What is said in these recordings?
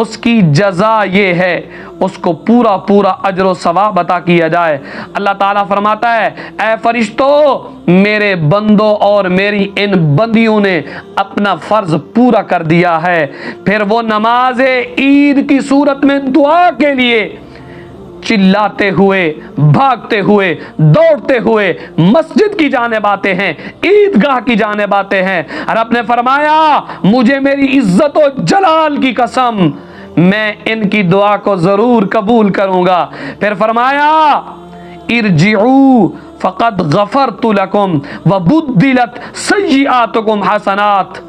اس کی جزا یہ ہے اس کو پورا پورا اجر و ثواب عطا کیا جائے۔ اللہ تعالیٰ فرماتا ہے اے فرشتو میرے بندوں اور میری ان بندیوں نے اپنا فرض پورا کر دیا ہے، پھر وہ نماز عید کی صورت میں دعا کے لیے چلاتے ہوئے، بھاگتے ہوئے، دوڑتے ہوئے مسجد کی جانب آتے ہیں، عیدگاہ کی جانب آتے ہیں۔ رب نے فرمایا مجھے میری عزت و جلال کی قسم میں ان کی دعا کو ضرور قبول کروں گا۔ پھر فرمایا ارجعوا فقد غفرت لکم وبدلت سیئاتکم حسنات۔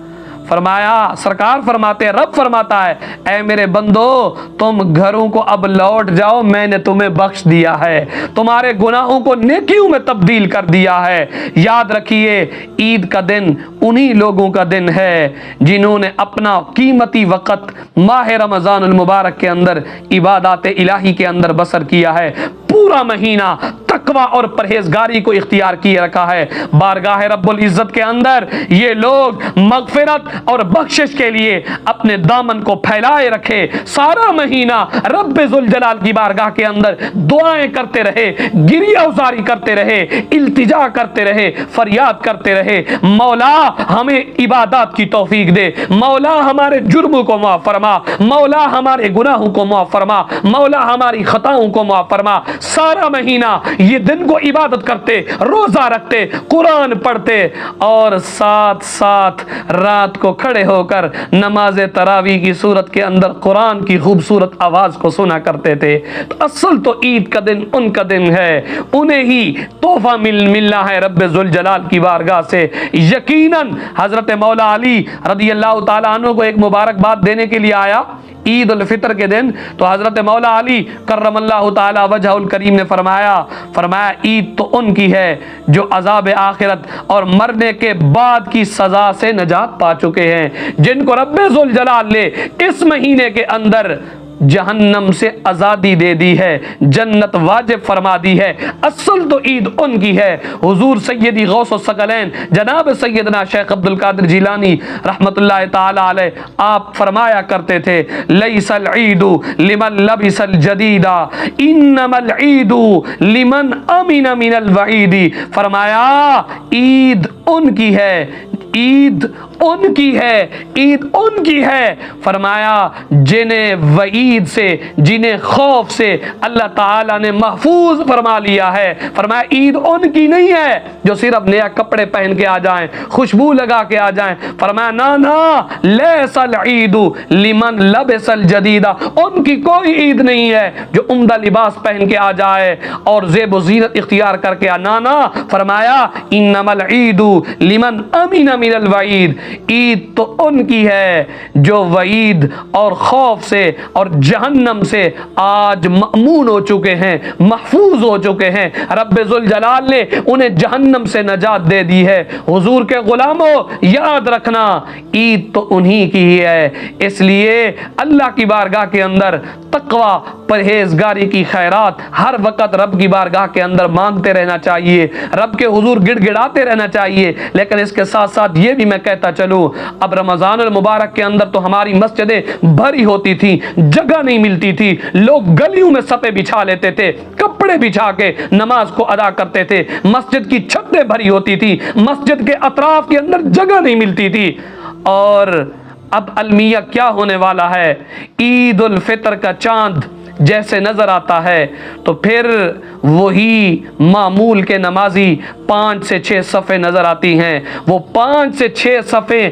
فرمایا سرکار فرماتے ہیں، رب فرماتا ہے اے میرے بندو تم گھروں کو اب لوٹ جاؤ، میں نے تمہیں بخش دیا ہے، تمہارے گناہوں کو نیکیوں میں تبدیل کر دیا ہے۔ یاد رکھیے عید کا دن انہی لوگوں کا دن ہے جنہوں نے اپنا قیمتی وقت ماہ رمضان المبارک کے اندر عبادات الہی کے اندر بسر کیا ہے، پورا مہینہ تقوی اور پرہیزگاری کو اختیار کیے رکھا ہے۔ بارگاہ رب العزت کے اندر یہ لوگ مغفرت اور بخشش کے لیے اپنے دامن کو پھیلائے رکھے، سارا مہینہ رب ذوالجلال کی بارگاہ کے اندر دعائیں کرتے رہے، گریہ ازاری کرتے رہے، التجا کرتے رہے، فریاد کرتے رہے مولا ہمیں عبادات کی توفیق دے، مولا ہمارے جرموں کو معاف فرما، مولا ہمارے گناہوں کو معاف فرما، مولا ہماری خطاؤں کو معاف فرما۔ سارا مہینہ یہ دن کو عبادت کرتے، روزہ رکھتے، قرآن پڑھتے اور ساتھ ساتھ رات کو کھڑے ہو کر نماز تراویح کی صورت کے اندر قرآن کی خوبصورت آواز کو سنا کرتے تھے۔ تو اصل تو عید کا دن ان کا دن ہے، انہیں ہی تحفہ ملنا ہے رب ذوالجلال کی بارگاہ سے۔ یقیناً حضرت مولا علی رضی اللہ تعالیٰ عنہ کو ایک مبارکباد دینے کے لیے آیا عید الفطر کے دن، تو حضرت مولا علی کرم اللہ تعالی وجہ الکریم نے فرمایا عید تو ان کی ہے جو عذاب آخرت اور مرنے کے بعد کی سزا سے نجات پا چکے ہیں، جن کو رب ذوالجلال نے اس مہینے کے اندر جہنم سے آزادی دے دی ہے، جنت واجب فرما دی ہے۔ اصل تو عید ان کی ہے۔ حضور سیدی غوث الثقلین جناب سیدنا شیخ عبد القادر جیلانی رحمت اللہ تعالی علیہ آپ فرمایا کرتے تھے لیس العید لمن لبس الجدید انما العید لمن امن من الوعید۔ فرمایا عید ان کی ہے، عید ان کی ہے، عید ان کی ہے، فرمایا جنہیں وعید سے، جنہیں خوف سے اللہ تعالیٰ نے محفوظ فرما لیا ہے۔ فرمایا عید ان کی نہیں ہے جو صرف نیا کپڑے پہن کے آ جائیں، خوشبو لگا کے آ جائیں۔ فرمایا نا لیس العید لمن لبس الجدید، ان کی کوئی عید نہیں ہے جو عمدہ لباس پہن کے آ جائے اور زیب و زینت اختیار کر کے نا، فرمایا انما العید لمن امن من الوعید، عید تو ان کی ہے جو وعید اور خوف سے اور جہنم سے آج مأمون ہو چکے ہیں، محفوظ ہو چکے ہیں۔ رب ذوالجلال نے انہیں جہنم سے نجات دے دی ہے۔ حضور کے غلاموں یاد رکھنا عید تو انہی کی ہی ہے، اس لیے اللہ کی بارگاہ کے اندر تقوی پرہیزگاری کی خیرات ہر وقت رب کی بارگاہ کے اندر مانگتے رہنا چاہیے، رب کے حضور گڑ گڑاتے رہنا چاہیے۔ لیکن اس کے ساتھ ساتھ یہ بھی میں کہتا چلوں اب رمضان المبارک کے اندر تو ہماری مسجدیں بھری ہوتی تھیں، جگہ نہیں ملتی تھی، لوگ گلیوں میں سطح بچھا لیتے تھے، کپڑے بچھا کے نماز کو ادا کرتے تھے، مسجد کی چھتیں بھری ہوتی تھی، مسجد کے اطراف کے اندر جگہ نہیں ملتی تھی۔ اور اب المیہ کیا ہونے والا ہے، عید الفطر کا چاند جیسے نظر آتا ہے تو پھر وہی معمول کے نمازی 5 سے 6 صفیں نظر آتی ہیں، وہ 5 سے 6 صفیں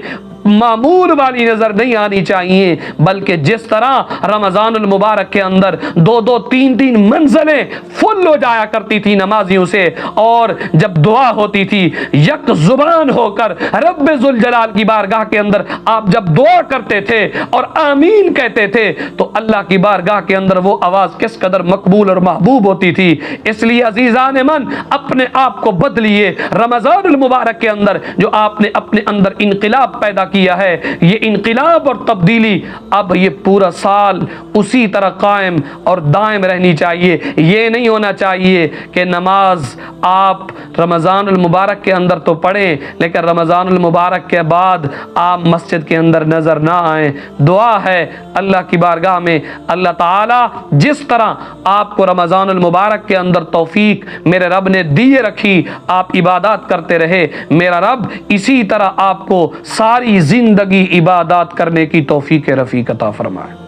معمول والی نظر نہیں آنی چاہیے، بلکہ جس طرح رمضان المبارک کے اندر 2 3 منزلیں فل ہو جایا کرتی تھی نمازیوں سے، اور جب دعا ہوتی تھی یک زبان ہو کر رب ذوالجلال کی بارگاہ کے اندر آپ جب دعا کرتے تھے اور آمین کہتے تھے تو اللہ کی بارگاہ کے اندر وہ آواز کس قدر مقبول اور محبوب ہوتی تھی۔ اس لیے عزیزان من اپنے آپ کو بدلیے، رمضان المبارک کے اندر جو آپ نے اپنے اندر انقلاب پیدا کیا ہے، یہ انقلاب اور تبدیلی اب یہ پورا سال اسی طرح قائم اور دائم رہنی چاہیے۔ یہ نہیں ہونا چاہیے کہ نماز آپ رمضان المبارک کے اندر تو پڑھیں لیکن رمضان المبارک کے بعد آپ مسجد کے اندر نظر نہ آئیں۔ دعا ہے اللہ کی بارگاہ میں اللہ تعالیٰ جس طرح آپ کو رمضان المبارک کے اندر توفیق میرے رب نے دیے رکھی، آپ عبادات کرتے رہے، میرا رب اسی طرح آپ کو ساری زندگی عبادات کرنے کی توفیق رفیق عطا فرمائے۔